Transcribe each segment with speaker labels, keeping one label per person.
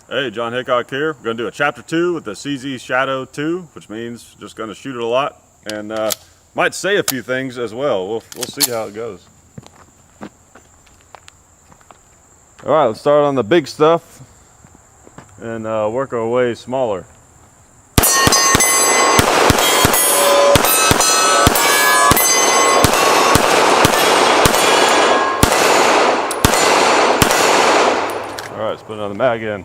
Speaker 1: Hey, John Hickok here. We're going to do a chapter 2 with the CZ Shadow 2, which means just going to shoot it a lot and might say a few things as well. We'll see how it goes. All right, let's start on the big stuff and work our way smaller. All right, let's put another mag in.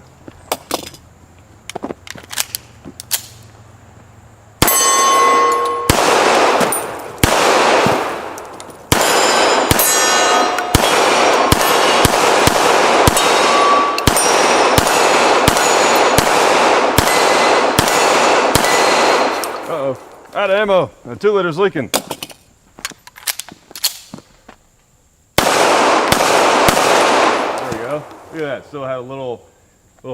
Speaker 1: Out of ammo, and 2 liters leaking. There we go. Look at that, still had a little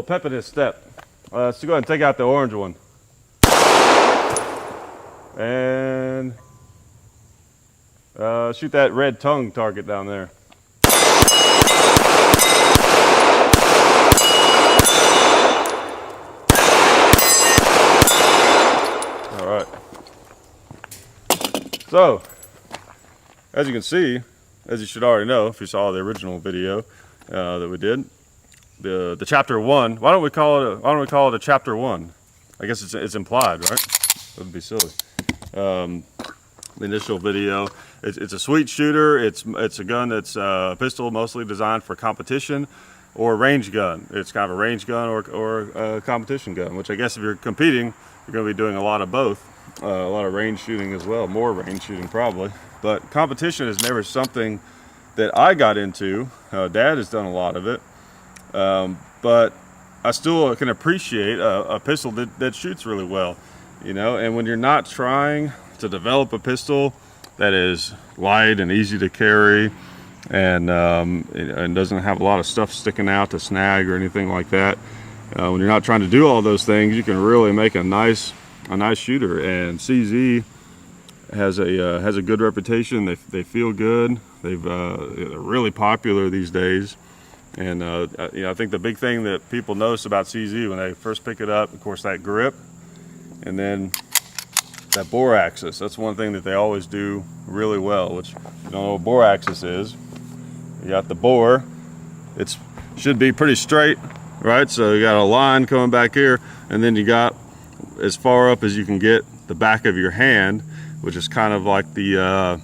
Speaker 1: pep in his step. Let's go ahead and take out the orange one. And shoot that red tongue target down there. All right. So, as you can see, as you should already know if you saw the original video that we did, the chapter 1. Why don't we call it a chapter 1? I guess it's implied, right? That would be silly. The initial video. It's a sweet shooter. It's a gun that's a pistol mostly designed for competition or range gun. It's kind of a range gun or a competition gun, which I guess if you're competing, you're going to be doing a lot of both. A lot of range shooting as well, more range shooting probably. But competition is never something that I got into. Dad has done a lot of it. But I still can appreciate a pistol that shoots really well, you know. And when you're not trying to develop a pistol that is light and easy to carry and doesn't have a lot of stuff sticking out to snag or anything like that, when you're not trying to do all those things, you can really make a nice shooter. And CZ has a good reputation. They feel good. They're really popular these days. And you know, I think the big thing that people notice about CZ when they first pick it up, of course, that grip, and then that bore axis. That's one thing that they always do really well. Which, you don't know what bore axis is. You got the bore. It should be pretty straight, right? So you got a line coming back here, and then you got as far up as you can get the back of your hand, which is kind of like the I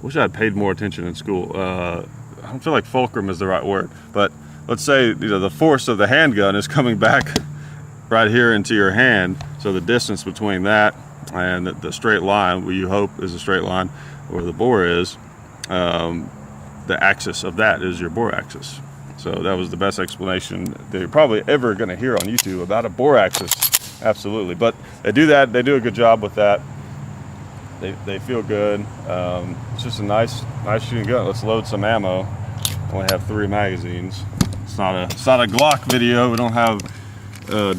Speaker 1: wish I had paid more attention in school. I don't feel like fulcrum is the right word, but let's say, you know, the force of the handgun is coming back right here into your hand, so the distance between that and the straight line, what you hope is a straight line, where the bore is, the axis of that is your bore axis. So that was the best explanation that you're probably ever going to hear on YouTube about a bore axis. Absolutely. But they do that. They do a good job with that. They feel good. It's just a nice shooting gun. Let's load some ammo. I only have 3 magazines. It's not a Glock video. We don't have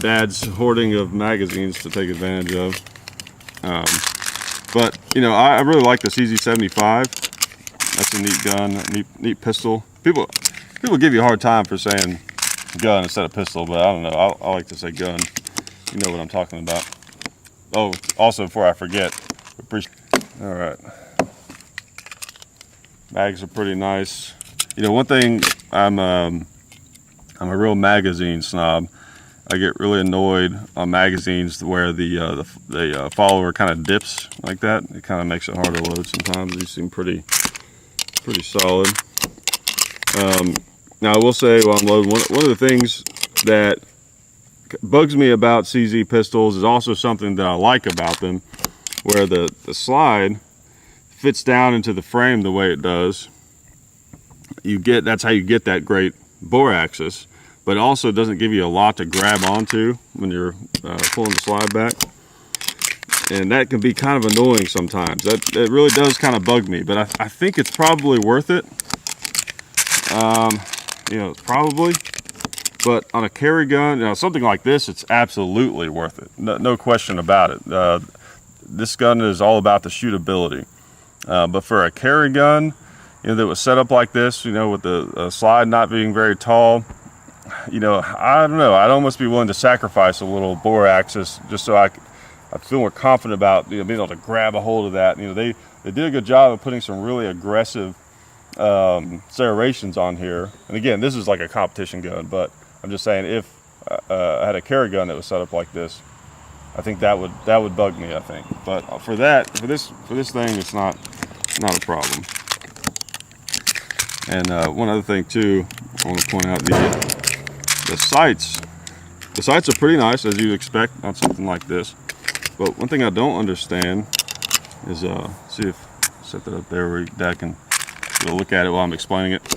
Speaker 1: Dad's hoarding of magazines to take advantage of. But you know, I really like the CZ75. That's a neat gun, neat pistol. People give you a hard time for saying gun instead of pistol, but I don't know. I like to say gun. You know what I'm talking about. Oh, also before I forget, all right, mags are pretty nice. You know, one thing, I'm a real magazine snob. I get really annoyed on magazines where the follower kind of dips like that. It kind of makes it hard to load sometimes. These seem pretty solid. Now I will say while I'm loading, one of the things that bugs me about CZ pistols is also something that I like about them, where the slide fits down into the frame the way it does. That's how you get that great bore axis, but it also doesn't give you a lot to grab onto when you're pulling the slide back, and that can be kind of annoying sometimes. That really does kind of bug me, but I think it's probably worth it. You know, probably. But on a carry gun, you know, something like this, it's absolutely worth it. No question about it. This gun is all about the shootability. But for a carry gun, you know, that was set up like this, you know, with the slide not being very tall, you know, I don't know. I'd almost be willing to sacrifice a little bore axis just so I feel more confident about, you know, being able to grab a hold of that. You know, they did a good job of putting some really aggressive serrations on here. And again, this is like a competition gun, but I'm just saying, if I had a carry gun that was set up like this, I think that would bug me, I think. But for this thing, it's not a problem. And one other thing too, I want to point out the sights. The sights are pretty nice, as you'd expect on something like this. But one thing I don't understand is, see if set that up there where Dad can look at it while I'm explaining it.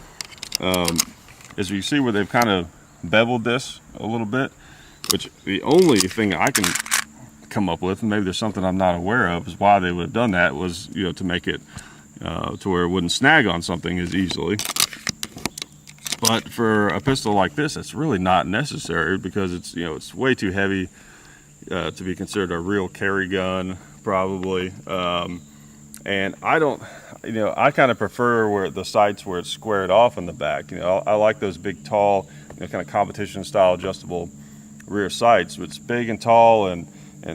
Speaker 1: Is you see where they've kind of beveled this a little bit, which the only thing I can come up with, and maybe there's something I'm not aware of, is why they would have done that was, you know, to make it to where it wouldn't snag on something as easily. But for a pistol like this, it's really not necessary, because it's, you know, it's way too heavy to be considered a real carry gun, probably. And I don't, you know, I kind of prefer where the sights where it's squared off in the back. You know, I like those big, tall, you know, kind of competition style adjustable rear sights. It's big and tall and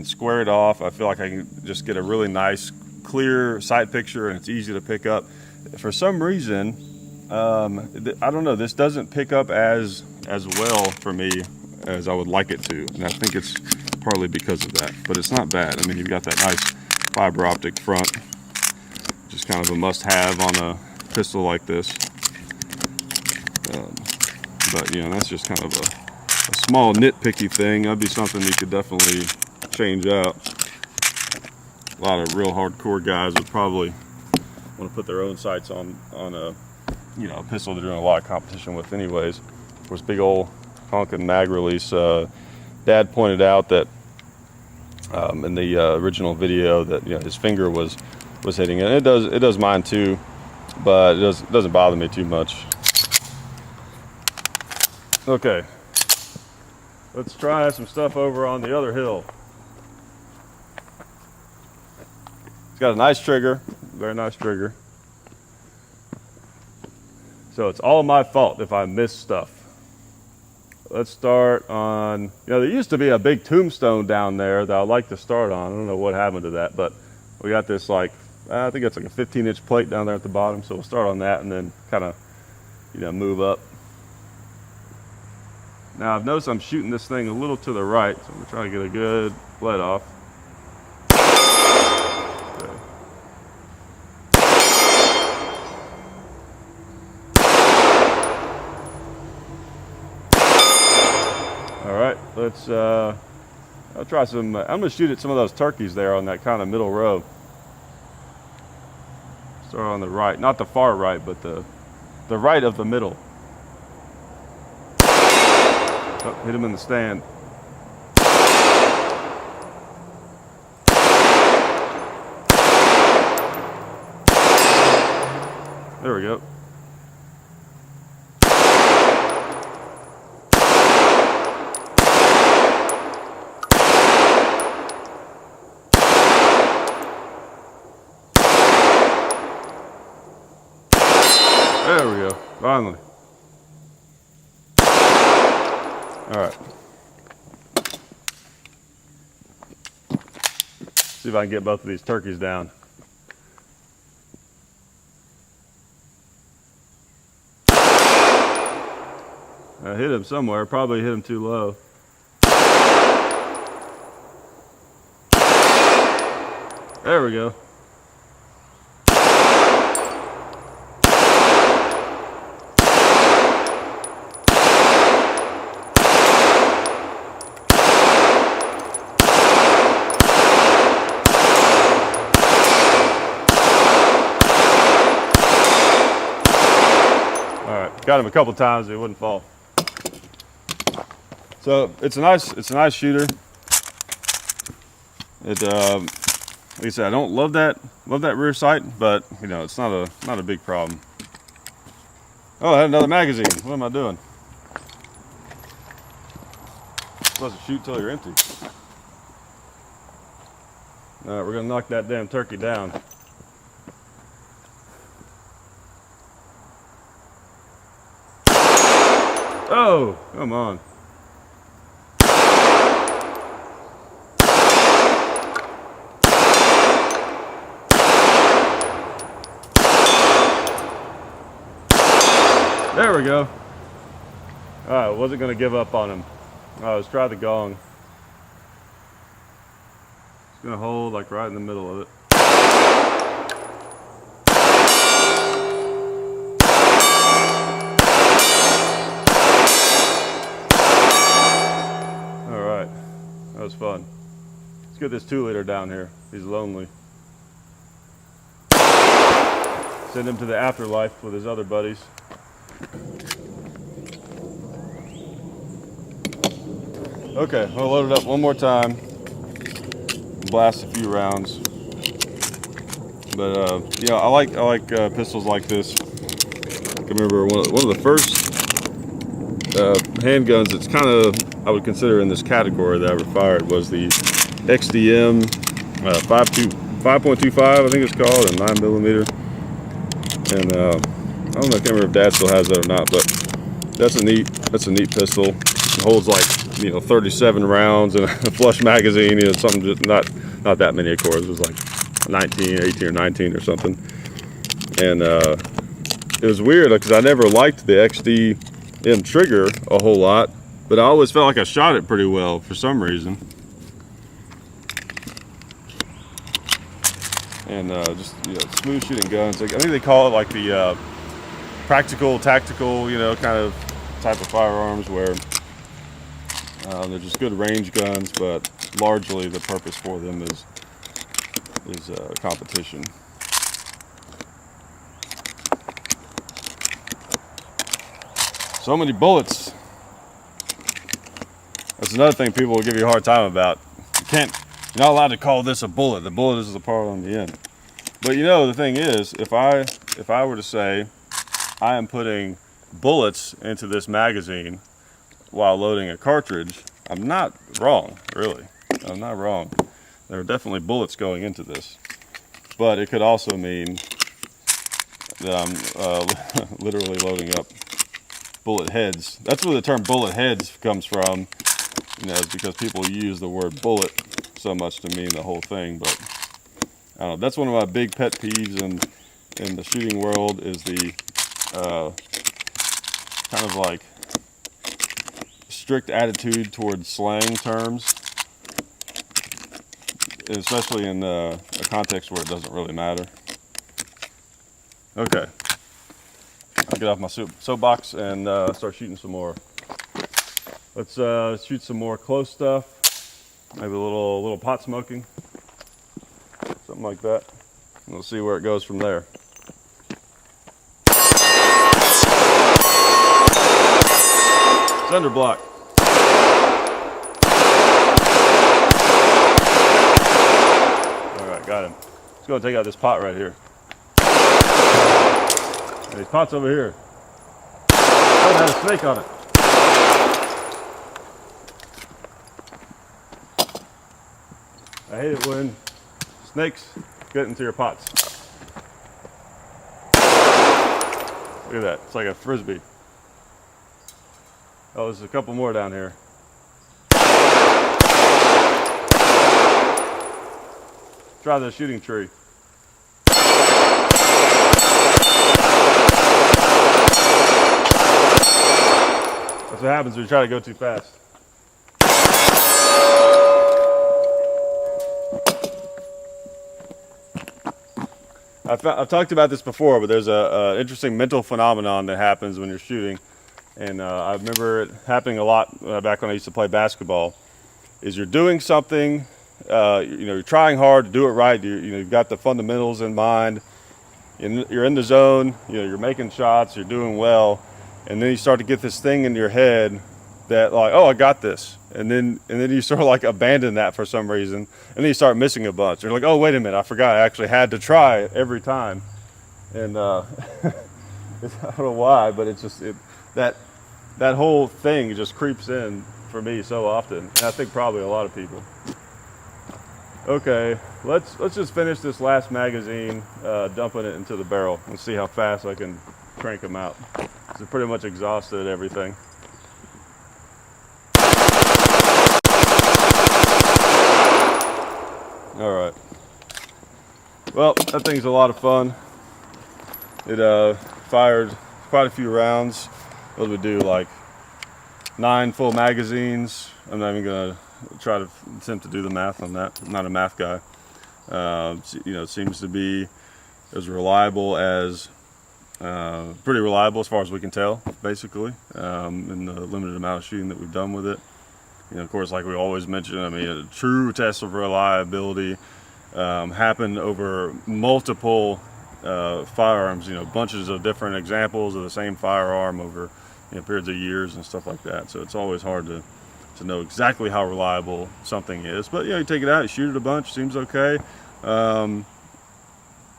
Speaker 1: squared off. I feel like I can just get a really nice, clear sight picture, and it's easy to pick up. For some reason, I don't know, this doesn't pick up as well for me as I would like it to, and I think it's partly because of that, but it's not bad. I mean, you've got that nice fiber optic front, which is kind of a must-have on a pistol like this. But you know, that's just kind of a small nitpicky thing. That'd be something you could definitely change out. A lot of real hardcore guys would probably want to put their own sights on a, you know, a pistol they're doing a lot of competition with anyways. Of course, big old honking mag release. Dad pointed out that in the original video that, you know, his finger was hitting it. It does mine too, but it doesn't bother me too much. Okay, let's try some stuff over on the other hill. It's got a nice trigger, very nice trigger. So it's all my fault if I miss stuff. Let's start on, you know, there used to be a big tombstone down there that I'd like to start on. I don't know what happened to that, but we got this, like, I think it's like a 15-inch plate down there at the bottom. So we'll start on that and then kind of, you know, move up. Now I've noticed I'm shooting this thing a little to the right, so I'm gonna try to get a good let off. Okay. All right, let's, I'll try some, I'm gonna shoot at some of those turkeys there on that kind of middle row. Start on the right, not the far right, but the right of the middle. Oh, hit him in the stand. There we go. There we go, finally. All right. See if I can get both of these turkeys down. I hit him somewhere, probably hit him too low. There we go. Got him a couple times, he wouldn't fall. So it's a nice shooter. It like I said, I don't love that rear sight, but you know, it's not a big problem. Oh, I had another magazine. What am I doing? You're supposed to shoot till you're empty. All right, we're gonna knock that damn turkey down. Oh, come on. There we go. Alright, I wasn't going to give up on him. Alright, let's try the gong. It's going to hold like right in the middle of it. Alright, that was fun. Let's get this 2-liter down here. He's lonely. Send him to the afterlife with his other buddies. Okay, I'll load it up one more time. Blast a few rounds. But yeah, I like pistols like this. I can remember one of the first handguns that's kind of I would consider in this category that I ever fired was the XDM 5.25, I think it's called, and 9mm. And I don't know, I can't remember if Dad still has that or not, but that's a neat pistol. It holds like 37 rounds and a flush magazine. Something just not that many, of course. It was like 18 or 19 or something. And it was weird because I never liked the XDM trigger a whole lot, but I always felt like I shot it pretty well for some reason. And just smooth shooting guns. I think they call it like the practical, tactical, kind of type of firearms where they're just good range guns, but largely the purpose for them is competition. So many bullets. That's another thing people will give you a hard time about. You're not allowed to call this a bullet. The bullet is the part on the end. But the thing is, if I were to say I am putting bullets into this magazine while loading a cartridge, I'm not wrong, really. I'm not wrong. There are definitely bullets going into this. But it could also mean that I'm literally loading up bullet heads. That's where the term bullet heads comes from. It's because people use the word bullet so much to mean the whole thing. But I don't know. That's one of my big pet peeves in the shooting world is the kind of like strict attitude towards slang terms, especially in a context where it doesn't really matter. Okay, I'll get off my soapbox and start shooting some more. Let's shoot some more close stuff, maybe a little pot smoking, something like that. We'll see where it goes from there. Cinder block. Alright, got him. Let's go and take out this pot right here. And these pots over here. Oh, it has a snake on it. I hate it when snakes get into your pots. Look at that. It's like a frisbee. Oh, there's a couple more down here. Try the shooting tree. That's what happens when you try to go too fast. I've talked about this before, but there's a interesting mental phenomenon that happens when you're shooting. And I remember it happening a lot back when I used to play basketball, is you're doing something, you're trying hard to do it right, you've got the fundamentals in mind, you're in the zone, you're making shots, you're doing well, and then you start to get this thing in your head that like, oh, I got this, and then you sort of like abandon that for some reason, and then you start missing a bunch. You're like, oh, wait a minute, I forgot I actually had to try every time, and I don't know why, but it's just that whole thing just creeps in for me so often, and I think probably a lot of people. Okay, let's just finish this last magazine, dumping it into the barrel, and see how fast I can crank them out. So pretty much exhausted everything. Well, that thing's a lot of fun. It fired quite a few rounds. What would we do, like 9 full magazines? I'm not even gonna try to attempt to do the math on that. I'm not a math guy. You know, it seems to be as reliable as, pretty reliable as far as we can tell, basically, in the limited amount of shooting that we've done with it. You know, of course, like we always mention, I mean, a true test of reliability happened over multiple firearms, you know, bunches of different examples of the same firearm over, you know, periods of years and stuff like that. So it's always hard to know exactly how reliable something is. But, you know, you take it out, you shoot it a bunch, seems okay.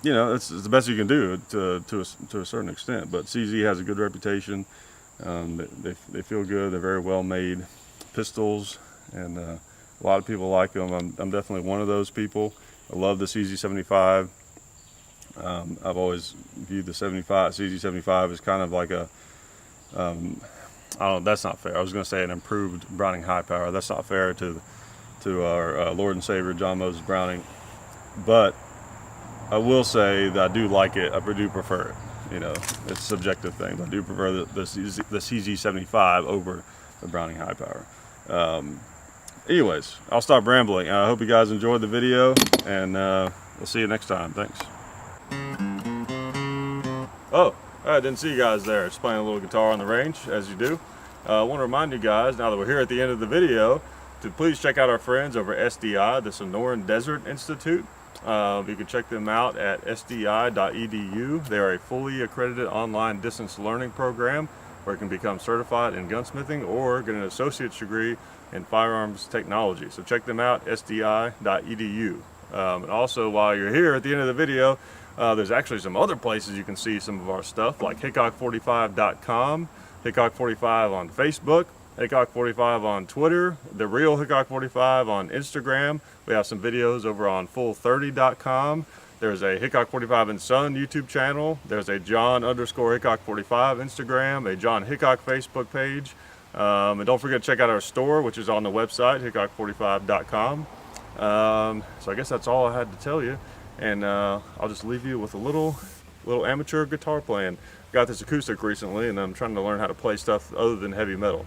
Speaker 1: You know, it's the best you can do to a certain extent. But CZ has a good reputation. They feel good. They're very well made pistols, and a lot of people like them. I'm definitely one of those people. I love the CZ75. I've always viewed the CZ75 as kind of like a, I don't know, that's not fair. I was going to say an improved Browning high power. That's not fair to our Lord and Savior John Moses Browning. But I will say that I do like it. I do prefer it. You know, it's a subjective thing. But I do prefer the CZ75 over the Browning high power. Anyways, I'll stop rambling. I hope you guys enjoyed the video, and we'll see you next time. Thanks. Oh, I didn't see you guys there. Just playing a little guitar on the range, as you do. I want to remind you guys, now that we're here at the end of the video, to please check out our friends over at SDI, the Sonoran Desert Institute. You can check them out at sdi.edu. They are a fully accredited online distance learning program where you can become certified in gunsmithing or get an associate's degree in firearms technology. So check them out, sdi.edu. And also, while you're here at the end of the video, there's actually some other places you can see some of our stuff, like hickok45.com, Hickok45 on Facebook, Hickok45 on Twitter, The Real Hickok45 on Instagram. We have some videos over on full30.com. There's a Hickok45 and Son YouTube channel. There's a John_Hickok45 Instagram, a John Hickok Facebook page. And don't forget to check out our store, which is on the website, hickok45.com. So I guess that's all I had to tell you. And I'll just leave you with a little amateur guitar playing. Got this acoustic recently, and I'm trying to learn how to play stuff other than heavy metal.